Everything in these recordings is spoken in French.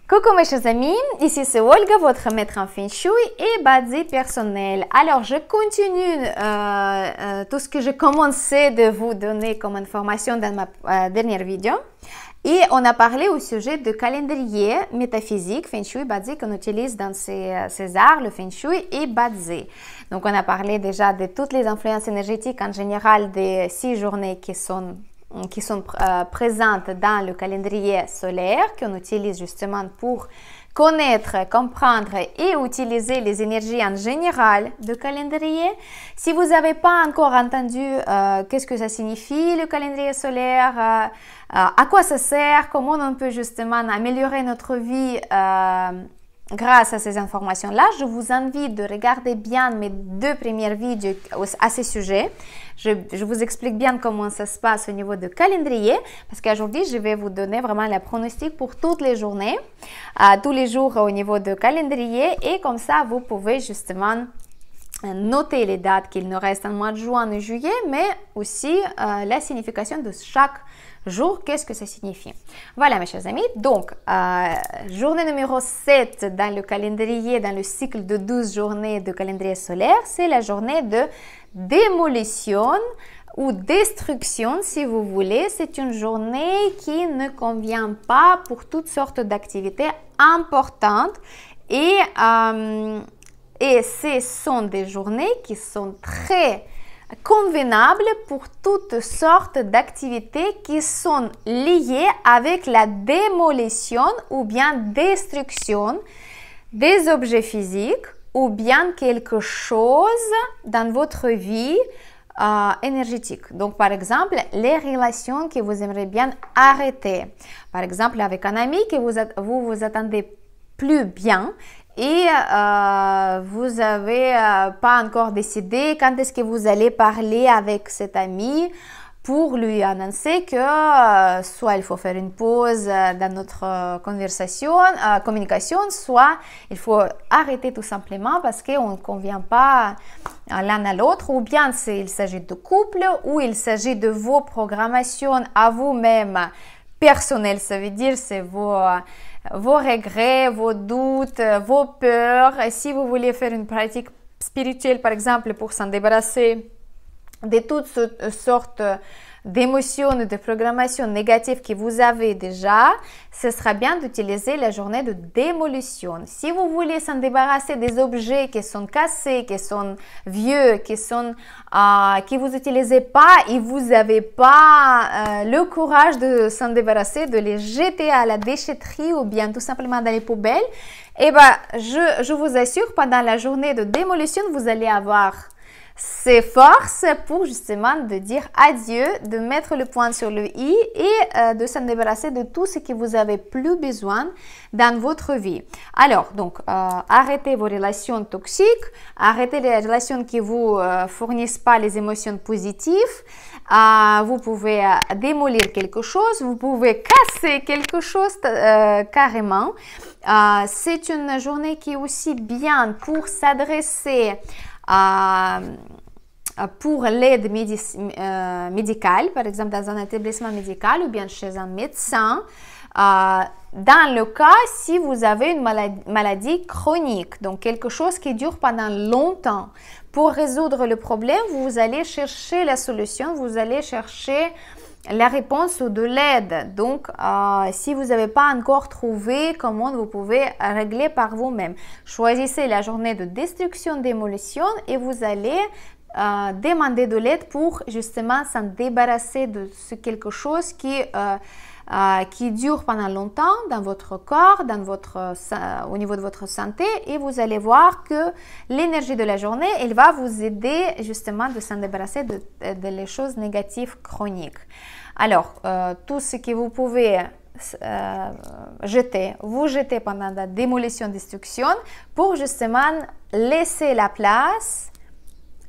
Coucou mes chers amis, ici c'est Olga, votre maître en Feng Shui et Bazi personnel. Alors je continue tout ce que j'ai commencé de vous donner comme information dans ma dernière vidéo. Et on a parlé au sujet de calendrier métaphysique, Feng Shui, Bazi, qu'on utilise dans ces arts, le Feng Shui et Bazi. Donc on a parlé déjà de toutes les influences énergétiques en général des 6 journées qui sont présentes dans le calendrier solaire qu'on utilise justement pour connaître, comprendre et utiliser les énergies en général du calendrier. Si vous n'avez pas encore entendu qu'est-ce que ça signifie le calendrier solaire, à quoi ça sert, comment on peut justement améliorer notre vie grâce à ces informations-là, je vous invite de regarder bien mes 2 premières vidéos à ce sujet. Je vous explique bien comment ça se passe au niveau du calendrier, parce qu'aujourd'hui, je vais vous donner vraiment le pronostic pour toutes les journées, tous les jours au niveau du calendrier, et comme ça, vous pouvez justement noter les dates qu'il nous reste en mois de juin et juillet, mais aussi la signification de chaque jour, qu'est-ce que ça signifie. Voilà mes chers amis, donc journée numéro 7 dans le calendrier, dans le cycle de 12 journées de calendrier solaire, c'est la journée de démolition ou destruction si vous voulez. C'est une journée qui ne convient pas pour toutes sortes d'activités importantes et ce sont des journées qui sont très convenables pour toutes sortes d'activités qui sont liées avec la démolition ou bien destruction des objets physiques ou bien quelque chose dans votre vie énergétique. Donc, par exemple, les relations que vous aimeriez bien arrêter. Par exemple, avec un ami que vous attendez plus bien et vous n'avez pas encore décidé quand est-ce que vous allez parler avec cet ami pour lui annoncer que soit il faut faire une pause dans notre communication, soit il faut arrêter tout simplement parce qu'on ne convient pas l'un à l'autre, ou bien il s'agit de couple, ou il s'agit de vos programmations à vous-même personnelles, ça veut dire c'est vos regrets, vos doutes, vos peurs. Et si vous voulez faire une pratique spirituelle, par exemple, pour s'en débarrasser de toutes sortes d'émotions, de programmations négatives que vous avez déjà, ce sera bien d'utiliser la journée de démolition. Si vous voulez s'en débarrasser des objets qui sont cassés, qui sont vieux, que vous n'utilisez pas et vous n'avez pas le courage de s'en débarrasser, de les jeter à la déchetterie ou bien tout simplement dans les poubelles, eh ben, je vous assure, pendant la journée de démolition, vous allez avoir ces forces pour justement de dire adieu, de mettre le point sur le i et de s'en débarrasser de tout ce que vous n'avez plus besoin dans votre vie. Alors, donc, arrêtez vos relations toxiques, arrêtez les relations qui vous fournissent pas les émotions positives. Vous pouvez démolir quelque chose, vous pouvez casser quelque chose carrément. C'est une journée qui est aussi bien pour s'adresser pour l'aide médicale, par exemple dans un établissement médical ou bien chez un médecin, dans le cas si vous avez une maladie chronique, donc quelque chose qui dure pendant longtemps. Pour résoudre le problème, vous allez chercher la solution, vous allez chercher la réponse ou de l'aide. Donc, si vous n'avez pas encore trouvé comment vous pouvez régler par vous-même, choisissez la journée de destruction, démolition et vous allez demander de l'aide pour justement s'en débarrasser de quelque chose qui dure pendant longtemps dans votre corps, au niveau de votre santé, et vous allez voir que l'énergie de la journée, elle va vous aider justement de s'en débarrasser de les choses négatives chroniques. Alors, tout ce que vous pouvez vous jetez pendant la démolition-destruction pour justement laisser la place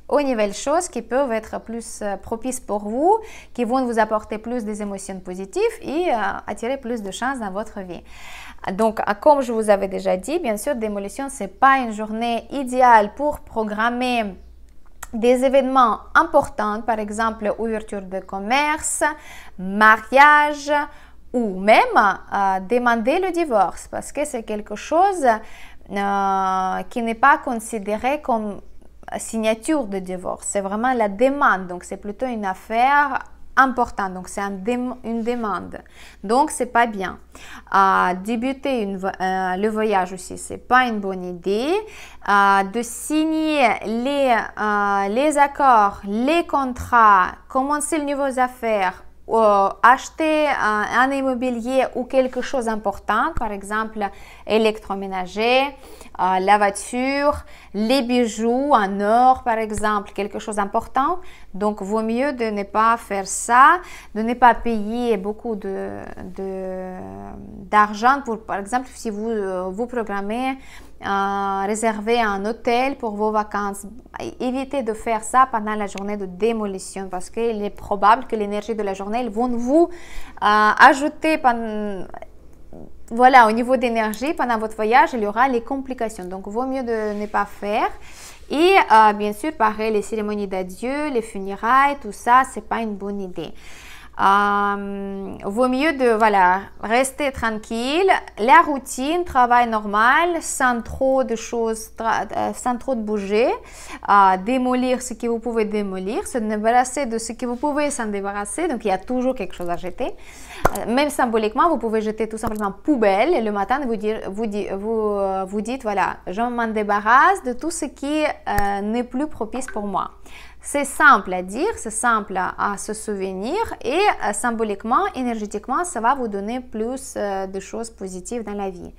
aux nouvelles choses qui peuvent être plus propices pour vous, qui vont vous apporter plus des émotions positives et attirer plus de chance dans votre vie. Donc, comme je vous avais déjà dit, bien sûr, démolition, ce n'est pas une journée idéale pour programmer des événements importants, par exemple ouverture de commerce, mariage ou même demander le divorce parce que c'est quelque chose qui n'est pas considéré comme signature de divorce. C'est vraiment la demande, donc c'est plutôt une affaire importante, donc c'est une demande, donc c'est pas bien. Débuter le voyage aussi, c'est pas une bonne idée. De signer les accords, les contrats, commencer de nouvelles affaires, acheter un immobilier ou quelque chose d'important, par exemple électroménager, la voiture, les bijoux en or par exemple, quelque chose d'important. Donc vaut mieux de ne pas faire ça, de ne pas payer beaucoup d'argent pour, par exemple, si vous programmez réserver un hôtel pour vos vacances. Évitez de faire ça pendant la journée de démolition parce qu'il est probable que l'énergie de la journée, ils vont vous ajouter au niveau d'énergie pendant votre voyage, il y aura les complications. Donc, vaut mieux de ne pas faire. Et bien sûr, pareil, les cérémonies d'adieu, les funérailles, tout ça, c'est pas une bonne idée. Vaut mieux de rester tranquille, la routine, travail normal, sans trop de choses, sans trop de bouger, démolir ce que vous pouvez démolir, se débarrasser de ce que vous pouvez s'en débarrasser, donc il y a toujours quelque chose à jeter. Même symboliquement, vous pouvez jeter tout simplement poubelle et le matin vous dites voilà, je m'en débarrasse de tout ce qui n'est plus propice pour moi. C'est simple à dire, c'est simple à se souvenir et symboliquement, énergétiquement, ça va vous donner plus de choses positives dans la vie.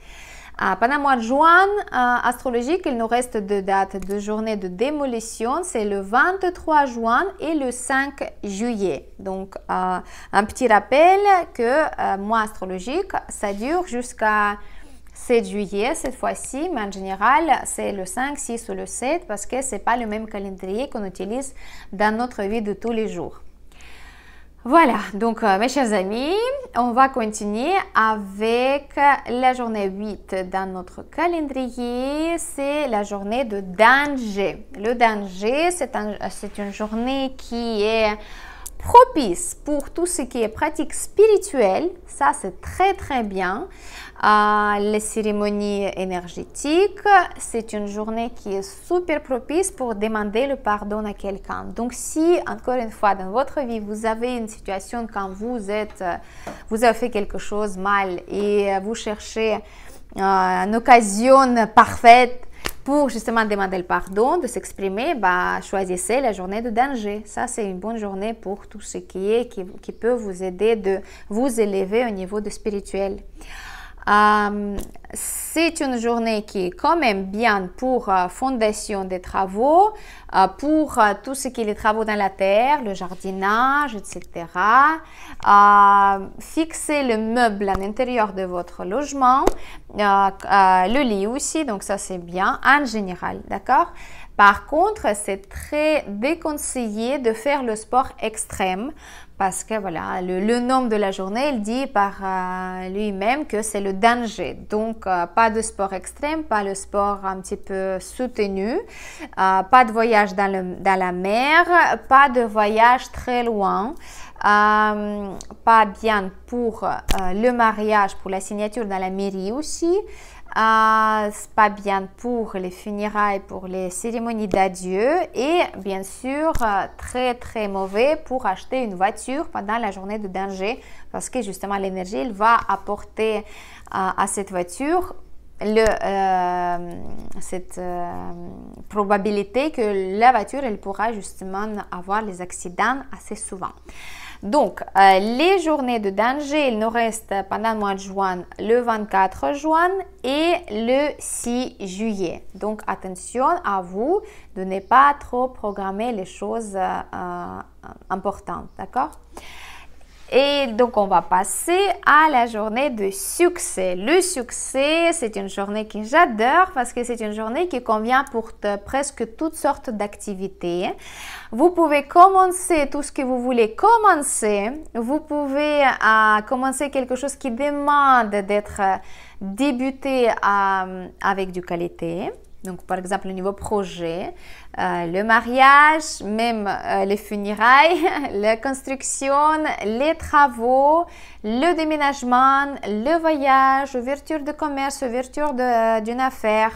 Pendant le mois de juin astrologique, il nous reste deux dates de journée de démolition, c'est le 23 juin et le 5 juillet. Donc, un petit rappel que mois astrologique, ça dure jusqu'à 7 juillet cette fois-ci, mais en général, c'est le 5, 6 ou le 7 parce que ce n'est pas le même calendrier qu'on utilise dans notre vie de tous les jours. Voilà, donc mes chers amis, on va continuer avec la journée 8 dans notre calendrier, c'est la journée de danger. Le danger, c'est une journée qui est propice pour tout ce qui est pratique spirituelle, ça c'est très très bien. Les cérémonies énergétiques, c'est une journée qui est super propice pour demander le pardon à quelqu'un. Donc si, encore une fois, dans votre vie, vous avez une situation quand vous avez fait quelque chose mal et vous cherchez une occasion parfaite pour justement demander le pardon, de s'exprimer, choisissez la journée de danger. Ça, c'est une bonne journée pour tout ce qui peut vous aider de vous élever au niveau de spirituel. C'est une journée qui est quand même bien pour fondation des travaux, pour tout ce qui est les travaux dans la terre, le jardinage, etc. Fixer le meuble à l'intérieur de votre logement, le lit aussi, donc ça c'est bien en général, d'accord? Par contre, c'est très déconseillé de faire le sport extrême parce que voilà, le nom de la journée, il dit par lui-même que c'est le danger. Donc, pas de sport extrême, pas le sport un petit peu soutenu, pas de voyage dans la mer, pas de voyage très loin. Pas bien pour le mariage, pour la signature dans la mairie aussi. C'est pas bien pour les funérailles, pour les cérémonies d'adieu et bien sûr très très mauvais pour acheter une voiture pendant la journée de danger parce que justement l'énergie elle va apporter à cette voiture cette probabilité que la voiture elle pourra justement avoir les accidents assez souvent. Donc, les journées de danger, il nous reste pendant le mois de juin, le 24 juin et le 6 juillet. Donc, attention à vous de ne pas trop programmer les choses importantes, d'accord? Et donc, on va passer à la journée de succès. Le succès, c'est une journée que j'adore parce que c'est une journée qui convient pour presque toutes sortes d'activités. Vous pouvez commencer tout ce que vous voulez commencer. Vous pouvez commencer quelque chose qui demande d'être débuté avec du qualité. Donc, par exemple, le niveau projet, le mariage, même les funérailles, la construction, les travaux, le déménagement, le voyage, ouverture de commerce, ouverture d'une affaire,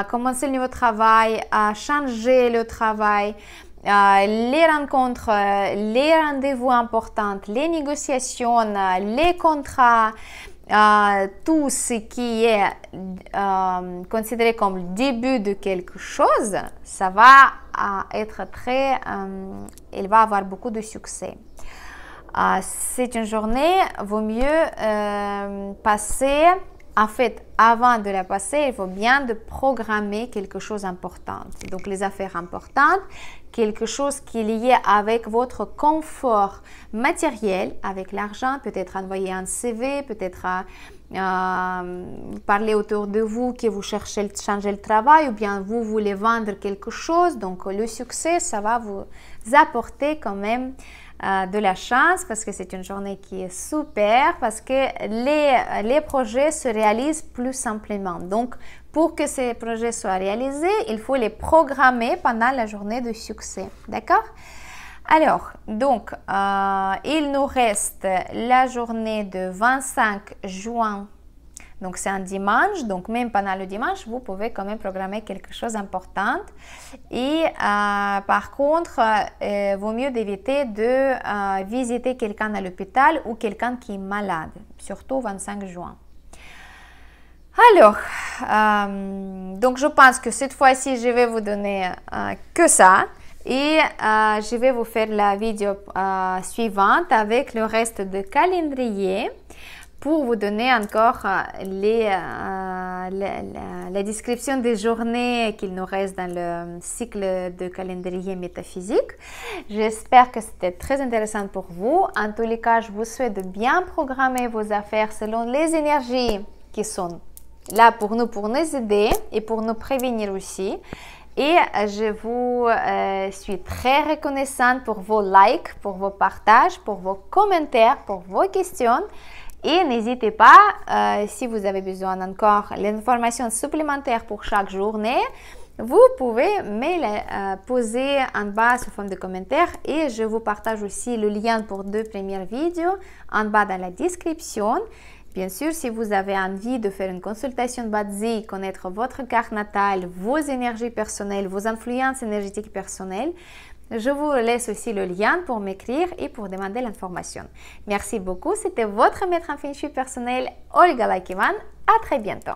commencer le nouveau travail, changer le travail, les rencontres, les rendez-vous importants, les négociations, les contrats, tout ce qui est considéré comme le début de quelque chose, ça va être il va avoir beaucoup de succès. C'est une journée, vaut mieux passer, en fait, avant de la passer, il faut bien de programmer quelque chose d'important. Donc, les affaires importantes, quelque chose qui est lié avec votre confort matériel, avec l'argent, peut-être envoyer un CV, peut-être parler autour de vous que vous cherchez à changer le travail ou bien vous voulez vendre quelque chose. Donc, le succès, ça va vous apporter quand même de la chance parce que c'est une journée qui est super, parce que les projets se réalisent plus simplement. Donc, pour que ces projets soient réalisés, il faut les programmer pendant la journée de succès. D'accord? Alors, donc, il nous reste la journée de 25 juin. Donc, c'est un dimanche. Donc, même pendant le dimanche, vous pouvez quand même programmer quelque chose d'important. Et par contre, vaut mieux d'éviter de visiter quelqu'un à l'hôpital ou quelqu'un qui est malade, surtout 25 juin. Alors, donc je pense que cette fois-ci, je vais vous donner que ça. Et je vais vous faire la vidéo suivante avec le reste de calendrier pour vous donner encore la description des journées qu'il nous reste dans le cycle de calendrier métaphysique. J'espère que c'était très intéressant pour vous. En tous les cas, je vous souhaite de bien programmer vos affaires selon les énergies qui sont là pour nous aider et pour nous prévenir aussi. Et je vous suis très reconnaissante pour vos likes, pour vos partages, pour vos commentaires, pour vos questions. Et n'hésitez pas, si vous avez besoin encore d'informations supplémentaires pour chaque journée, vous pouvez me les poser en bas sous forme de commentaires et je vous partage aussi le lien pour 2 premières vidéos en bas dans la description. Bien sûr, si vous avez envie de faire une consultation Bazi, connaître votre carte natale, vos énergies personnelles, vos influences énergétiques personnelles, je vous laisse aussi le lien pour m'écrire et pour demander l'information. Merci beaucoup. C'était votre maître en feng shui personnel, Olga Laikivan. À très bientôt.